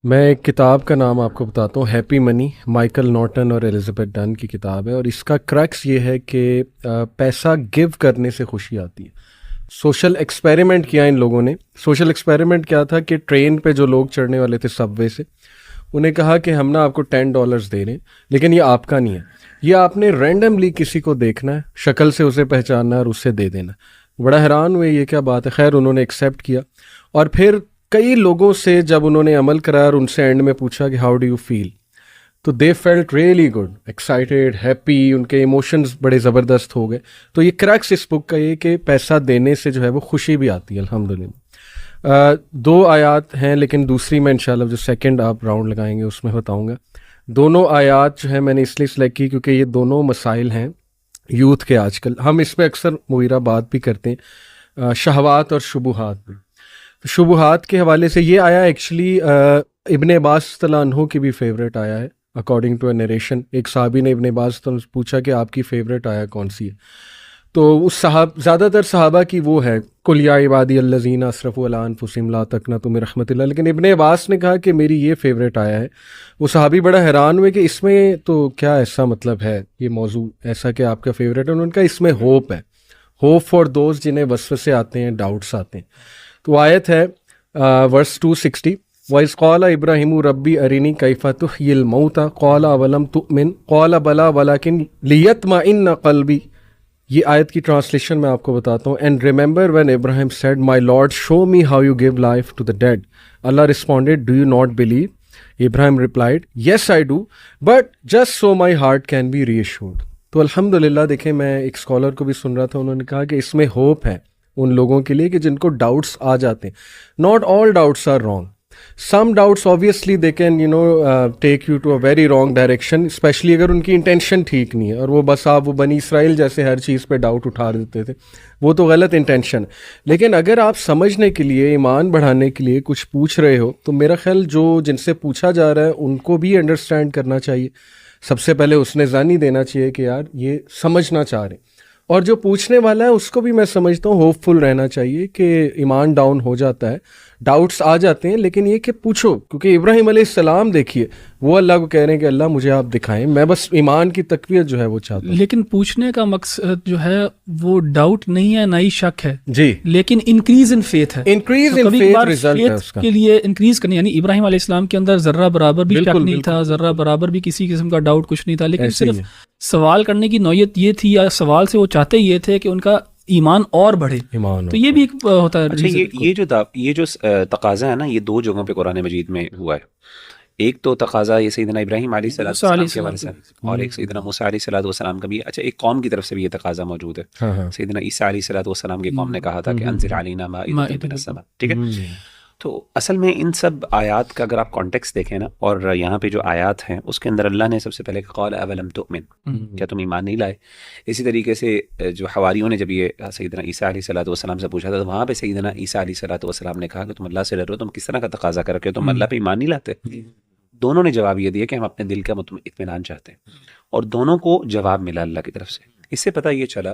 میں ایک کتاب کا نام آپ کو بتاتا ہوں، ہیپی منی، مائیکل نارٹن اور ایلزبتھ ڈن کی کتاب ہے، اور اس کا کرکس یہ ہے کہ پیسہ گیو کرنے سے خوشی آتی ہے۔ سوشل ایکسپیریمنٹ کیا ان لوگوں نے۔ سوشل ایکسپیریمنٹ کیا تھا کہ ٹرین پہ جو لوگ چڑھنے والے تھے سب وے سے، انہیں کہا کہ ہم نا آپ کو $10 دے رہے ہیں، لیکن یہ آپ کا نہیں ہے، یہ آپ نے رینڈملی کسی کو دیکھنا ہے، شکل سے اسے پہچاننا ہے اور اسے دے دینا۔ بڑا حیران ہوئے یہ کیا بات ہے، خیر انہوں نے ایکسیپٹ کیا، اور پھر کئی لوگوں سے جب انہوں نے عمل کرایا اور ان سے اینڈ میں پوچھا کہ ہاؤ ڈو یو فیل، تو they felt really good, excited, happy, ان کے ایموشنز بڑے زبردست ہو گئے۔ تو یہ کریکس اس بک کا یہ کہ پیسہ دینے سے جو ہے وہ خوشی بھی آتی ہے الحمدللہ۔ 2 آیات ہیں، لیکن دوسری میں انشاءاللہ جو سیکنڈ آپ راؤنڈ لگائیں گے اس میں بتاؤں گا۔ دونوں آیات جو ہیں میں نے اس لیے سلیکٹ کی کیونکہ یہ دونوں مسائل ہیں یوتھ کے آج کل، ہم اس پہ اکثر مغیرہ بات بھی کرتے ہیں، شہوات اور شبہات بھی۔ شبہات کے حوالے سے یہ آیا ایکچولی ابن عباس رضی اللہ عنہ کی بھی فیوریٹ آیا ہے، اکارڈنگ ٹو اے نریشن۔ ایک صحابی نے ابن عباس سے پوچھا کہ آپ کی فیوریٹ آیا کون سی ہے، تو اس زیادہ تر صحابہ کی وہ ہے قل یا عبادی الذین اسرفوا علی انفسہم لا تقنطوا من رحمۃ اللہ، لیکن ابن عباس نے کہا کہ میری یہ فیوریٹ آیا ہے۔ وہ صحابی بڑا حیران ہوئے کہ اس میں تو کیا ایسا مطلب ہے یہ موضوع ایسا کہ آپ کا فیوریٹ ہے، انہوں نے کہا اس میں ہوپ ہے، ہوپ فار دوز جنہیں وسوسے آتے ہیں، ڈاؤٹس آتے ہیں۔ تو آیت ہے ورس 260، وَإِذْ قَالَ إِبْرَاهِيمُ رَبِّ أَرِنِي كَيْفَ تُحْيِي الْمَوْتَى قَالَ أَوَلَمْ تُؤْمِنْ قَالَ بَلَىٰ وَلَٰكِنْ لِيَطْمَئِنَّ قَلْبِي۔ یہ آیت کی ٹرانسلیشن میں آپ کو بتاتا ہوں۔ And remember when Ibrahim said my lord show me how you give life to the dead, Allah responded do you not believe, Ibrahim replied yes I do but just so my heart can be reassured. تو الحمدللہ دیکھیں، میں ایک scholar کو بھی سن رہا تھا، انہوں نے کہا کہ اس میں ہوپ ہے ان لوگوں کے لیے کہ جن کو ڈاؤٹس آ جاتے ہیں۔ Not all doubts are wrong, some doubts obviously they can take you to a very wrong direction، especially اگر ان کی انٹینشن ٹھیک نہیں ہے، اور وہ بس آپ وہ بنی اسرائیل جیسے ہر چیز پہ ڈاؤٹ اٹھا دیتے تھے، وہ تو غلط انٹینشن۔ لیکن اگر آپ سمجھنے کے لیے، ایمان بڑھانے کے لیے کچھ پوچھ رہے ہو، تو میرا خیال جن سے پوچھا جا رہا ہے ان کو بھی انڈرسٹینڈ کرنا چاہیے۔ سب سے پہلے اس نے ضانی دینا چاہیے کہ یار یہ سمجھنا چاہ رہے ہیں، اور جو پوچھنے والا ہے اس کو بھی میں سمجھتا ہوں ہوپ فل رہنا چاہیے کہ ایمان ڈاؤن ہو جاتا ہے، ڈاؤٹس آ جاتے ہیں، لیکن یہ کہ پوچھو، کیونکہ ابراہیم علیہ السلام دیکھیے وہ اللہ کو کہہ رہے ہیں کہ اللہ مجھے آپ دکھائیں، میں بس ایمان کی تقویت جو ہے وہ چاہتا ہوں۔ لیکن پوچھنے کا مقصد جو ہے وہ ڈاؤٹ نہیں ہے، نہ ہی شک ہے جی، لیکن انکریز ان فیتھ ہے، انکریز ان فیتھ ریزلٹ ہے اس کا کے لیے انکریز کرنی، یعنی ابراہیم علیہ السلام کے اندر ذرہ برابر بھی شک نہیں تھا، ذرہ برابر بھی کسی قسم کا ڈاؤٹ کچھ نہیں تھا، لیکن صرف سوال کرنے کی نوعیت یہ تھی، یا سوال سے وہ چاہتے یہ تھے کہ ان کا ایمان اور بڑھے، تو یہ بھی ایک ہوتا ہے۔ اچھا، یہ جو تقاضا ہے نا، یہ 2 جگہوں پہ قرآن مجید میں ہوا ہے۔ ایک تو تقاضا یہ سیدنا ابراہیم علیہ السلام کے حوالے سے، اور ایک سیدنا موسیٰ علیہ السلام کا بھی۔ اچھا، ایک قوم کی طرف سے بھی یہ تقاضا موجود ہے، سیدنا عیسیٰ علیہ السلام کی قوم نے کہا تھا کہ انزل علینا مائدۃ من السماء، ٹھیک ہے۔ تو اصل میں ان سب آیات کا اگر آپ کانٹیکسٹ دیکھیں نا، اور یہاں پہ جو آیات ہیں اس کے اندر اللہ نے سب سے پہلے قال اولم تؤمن، کیا تم ایمان نہیں لائے؟ اسی طریقے سے جو حواریوں نے جب یہ سیدنا عیسیٰ علیہ السلام سے پوچھا تھا، تو وہاں پہ سیدنا عیسیٰ علیہ السلام نے کہا کہ تم اللہ سے ڈرو، تم کس طرح کا تقاضا کر کے تم اللہ پہ ایمان نہیں لاتے؟ دونوں نے جواب یہ دیا کہ ہم اپنے دل کا اطمینان چاہتے ہیں، اور دونوں کو جواب ملا اللہ کی طرف سے۔ اس سے پتہ یہ چلا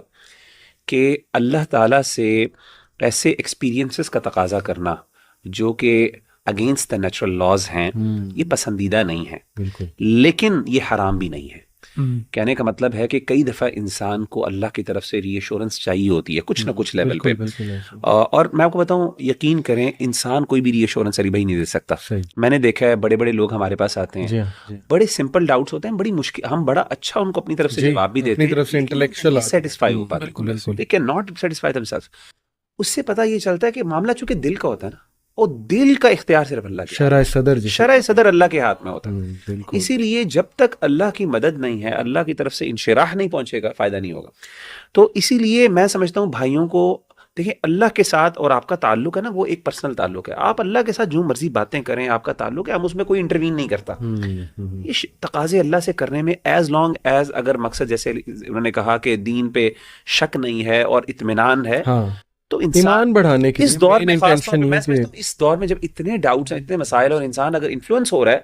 کہ اللہ تعالیٰ سے ایسے ایکسپیرینسز کا تقاضا کرنا جو کہ اگینسٹ دا نیچرل لاز ہیں، یہ پسندیدہ نہیں ہے، لیکن یہ حرام بھی نہیں ہے۔ کہنے کا مطلب ہے کہ کئی دفعہ انسان کو اللہ کی طرف سے ری ایشورنس چاہیے ہوتی ہے کچھ نہ کچھ لیول پہ، اور میں آپ کو بتاؤں، یقین کریں، انسان کوئی بھی ری ایشورنس علی بھائی نہیں دے سکتا۔ میں نے دیکھا ہے بڑے بڑے لوگ ہمارے پاس آتے ہیں، بڑے سمپل ڈاؤٹس ہوتے ہیں، بڑی مشکل، ہم بڑا اچھا ان کو اپنی طرف سے جواب بھی دیتے ہیں، سیٹسفائی ہو پاتے، they can not satisfy themselves. اس سے پتہ یہ چلتا ہے کہ معاملہ چونکہ دل کا ہوتا ہے نا، اور دل کا اختیار صرف اللہ کے، شرع صدر اللہ کے ہاتھ میں ہوتا ہے۔ اسی لیے جب تک اللہ کی مدد نہیں ہے، اللہ کی طرف سے انشراح نہیں پہنچے گا، فائدہ نہیں ہوگا۔ تو اسی لیے میں سمجھتا ہوں بھائیوں کو، دیکھیں اللہ کے ساتھ اور آپ کا تعلق ہے نا، وہ ایک پرسنل تعلق ہے، آپ اللہ کے ساتھ جو مرضی باتیں کریں، آپ کا تعلق ہے، ہم اس میں کوئی انٹروین نہیں کرتا۔ یہ تقاضے اللہ سے کرنے میں ایز لانگ ایز اگر مقصد جیسے انہوں نے کہا کہ دین پہ شک نہیں ہے اور اطمینان ہے، تو انسان بڑھانے کے اس دور میں، اس دور میں جب اتنے ڈاؤٹس ہیں، اتنے مسائل، اور انسان اگر انفلوئنس ہو رہا ہے،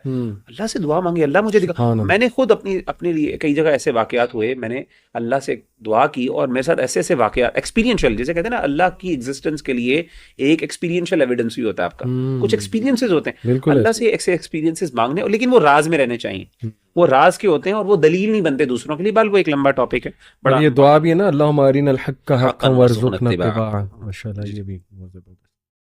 اللہ سے دعا مانگے، اللہ مجھے دکھا۔ میں نے خود اپنے لیے کئی جگہ ایسے واقعات ہوئے، میں نے اللہ سے دعا کی اور میرے ساتھ ایسے ایسے واقعات ایکسپیرینشیل، جیسے کہتے ہیں نا اللہ کی ایگزسٹنس کے لیے ایک ایکسپیرینشیل ایویڈنس بھی ہوتا ہے آپ کا، کچھ ایکسپیرینسز ہوتے ہیں اللہ سے ایسے ایکسپیرینسز مانگنے، لیکن وہ راز میں رہنے چاہیے، وہ راز کے ہوتے ہیں اور وہ دلیل نہیں بنتے دوسروں کے لیے، بل وہ ایک لمبا ٹاپک ہے بڑا. یہ دعا بھی ہے نا، اللہم ارنا الحق حقا وارزقنا اتباعہ، ماشاءاللہ یہ بھی